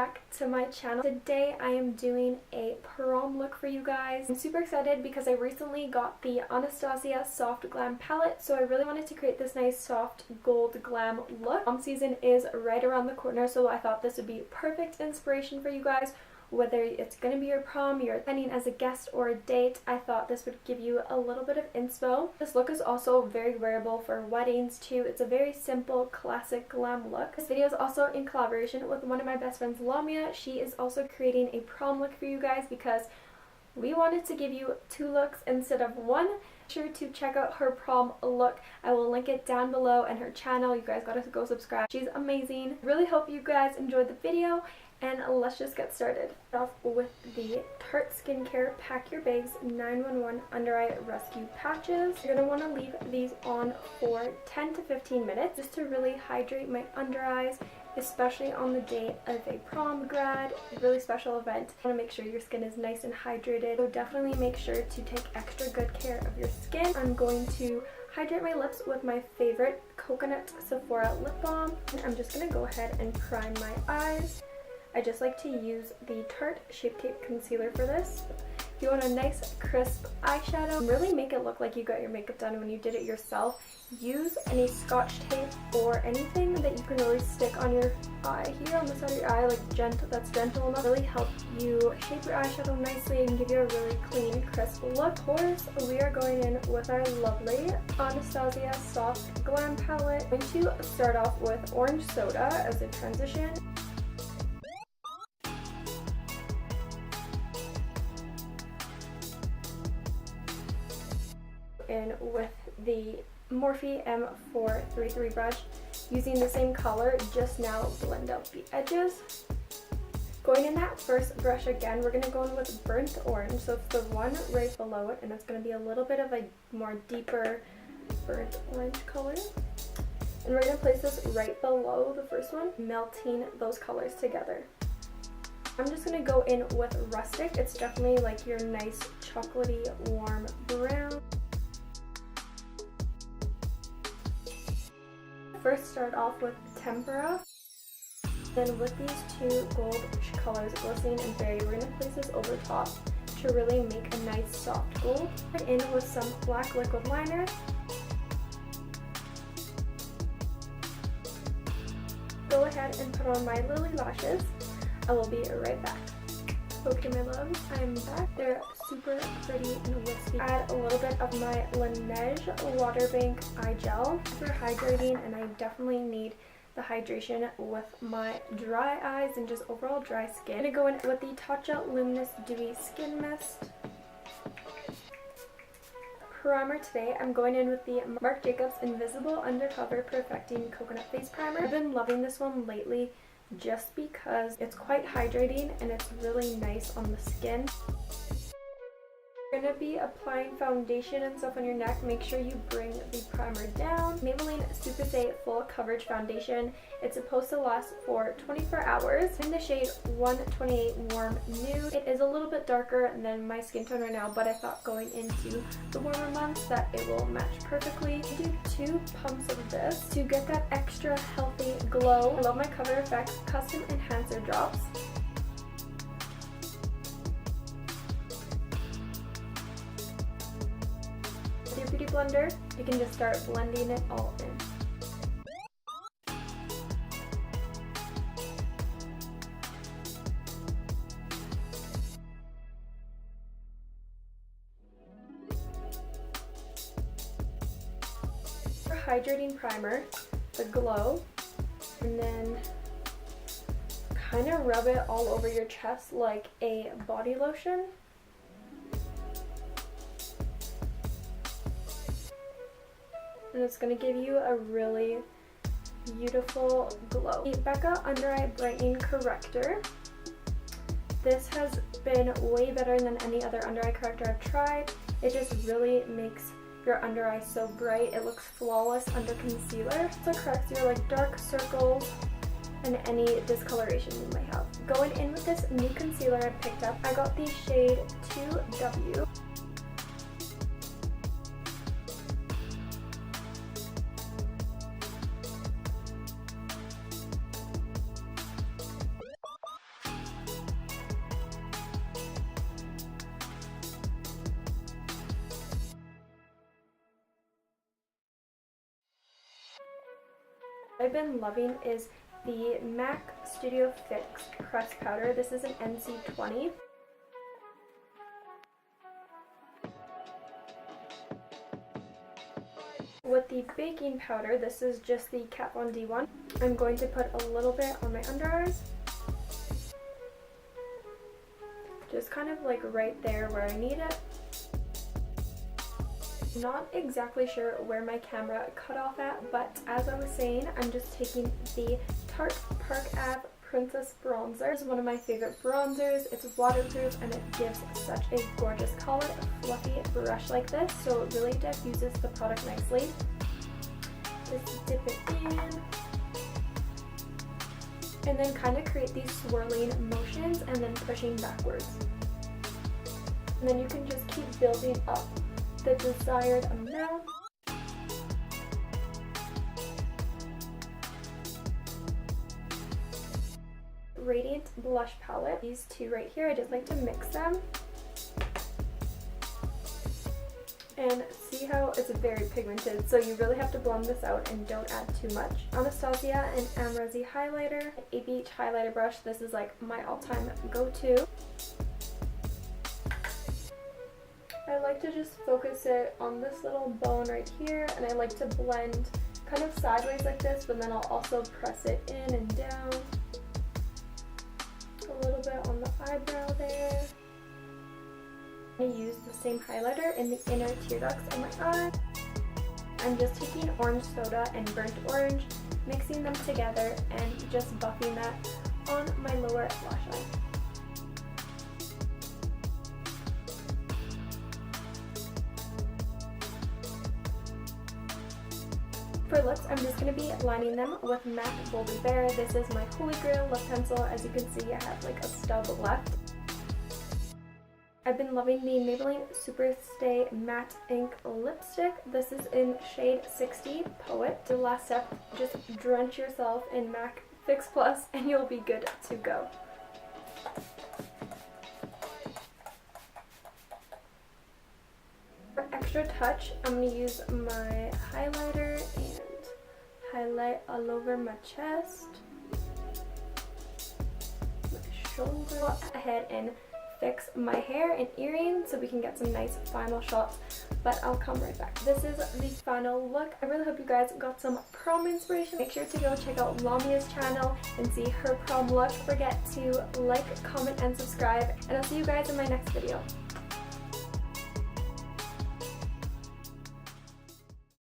back to my channel. Today I am doing a prom look for you guys. I'm super excited because I recently got the Anastasia Soft Glam palette, so I really wanted to create this nice soft gold glam look. Prom season is right around the corner, so I thought this would be perfect inspiration for you guys. Whether it's going to be your prom, you're attending as a guest or a date, I thought this would give you a little bit of inspo. This look is also very wearable for weddings too. It's a very simple, classic glam look. This video is also in collaboration with one of my best friends, Lamia. She is also creating a prom look for you guys because we wanted to give you two looks instead of one. Be sure to check out her prom look. I will link it down below and her channel. You guys gotta go subscribe. She's amazing. Really hope you guys enjoyed the video. And let's just get started. Off with the Tarte Skincare Pack Your Bags 911 Under Eye Rescue Patches. You're going to want to leave these on for 10 to 15 minutes just to really hydrate my under eyes, especially on the day of a prom grad, a really special event. You want to make sure your skin is nice and hydrated, so definitely make sure to take extra good care of your skin. I'm going to hydrate my lips with my favorite Coconut Sephora Lip Balm. And I'm just going to go ahead and prime my eyes. I just like to use the Tarte Shape Tape Concealer for this. If you want a nice crisp eyeshadow, really make it look like you got your makeup done when you did it yourself, use any Scotch tape or anything that you can really stick on your eye here on the side of your eye, like that's gentle enough, really help you shape your eyeshadow nicely and give you a really clean, crisp look. Of course, we are going in with our lovely Anastasia Soft Glam palette. I'm going to start off with Orange Soda as a transition. In with the Morphe M433 brush, using the same color, just now blend out the edges. Going in that first brush again, we're going to go in with Burnt Orange, so it's the one right below it, and it's going to be a little bit of a more deeper burnt orange color. And we're going to place this right below the first one, melting those colors together. I'm just going to go in with Rustic. It's definitely like your nice chocolatey warm brown. First start off with Tempera, then with these two gold colors, Glistening and Fairy, we're going to place this over top to really make a nice soft gold. In with some black liquid liner. Go ahead and put on my Lily lashes. I will be right back. Okay, my loves, I'm back. They're super pretty and wispy. Add a little bit of my Laneige Water Bank Eye Gel. Super hydrating, and I definitely need the hydration with my dry eyes and just overall dry skin. I'm going to go in with the Tatcha Luminous Dewy Skin Mist. Primer today, I'm going in with the Marc Jacobs Invisible Undercover Perfecting Coconut Face Primer. I've been loving this one lately just because it's quite hydrating and it's really nice on the skin. You're going to be applying foundation and stuff on your neck. Make sure you bring the primer down. Maybelline Super Stay Full Coverage Foundation. It's supposed to last for 24 hours. In the shade 128 Warm Nude. It is a little bit darker than my skin tone right now, but I thought going into the warmer months that it will match perfectly. I do 2 pumps of this to get that extra healthy glow. I love my Cover FX Custom Enhancer Drops. Your beauty blender, you can just start blending it all in. For hydrating primer, the glow, and then kind of rub it all over your chest like a body lotion. And it's going to give you a really beautiful glow. The Becca Under Eye Brightening Corrector. This has been way better than any other under eye corrector I've tried. It just really makes your under eye so bright. It looks flawless under concealer. So it corrects your like dark circles and any discoloration you might have. Going in with this new concealer I picked up, I got the shade 2W. I've been loving is the MAC Studio Fix Crest Powder. This is an NC20. With the baking powder, this is just the Kat Von D one. I'm going to put a little bit on my under eyes. Just kind of like right there where I need it. Not exactly sure where my camera cut off at, but as I was saying, I'm just taking the Tarte Park Ave Princess Bronzer. It's one of my favorite bronzers. It's waterproof and it gives such a gorgeous color. A fluffy brush like this, so it really diffuses the product nicely. Just dip it in. And then kind of create these swirling motions and then pushing backwards. And then you can just keep building up the desired amount. Radiant blush palette. These two right here, I just like to mix them. And see how it's very pigmented, so you really have to blend this out and don't add too much. Anastasia and Amrezy highlighter. ABH highlighter brush. This is like my all-time go-to. I like to just focus it on this little bone right here, and I like to blend kind of sideways like this, but then I'll also press it in and down. A little bit on the eyebrow there. I use the same highlighter in the inner tear ducts of my eye. I'm just taking orange soda and burnt orange, mixing them together and just buffing that on my lower lash line. For lips, I'm just going to be lining them with MAC Boldly Bare. This is my holy grail lip pencil. As you can see, I have like a stub left. I've been loving the Maybelline Super Stay Matte Ink Lipstick. This is in shade 60 Poet. The last step, just drench yourself in MAC Fix Plus and you'll be good to go. For extra touch, I'm going to use my highlighter and highlight all over my chest, my shoulder. Go ahead and fix my hair and earrings so we can get some nice final shots, but I'll come right back. This is the final look. I really hope you guys got some prom inspiration. Make sure to go check out Lamia's channel and see her prom look. Don't forget to like, comment, and subscribe, and I'll see you guys in my next video.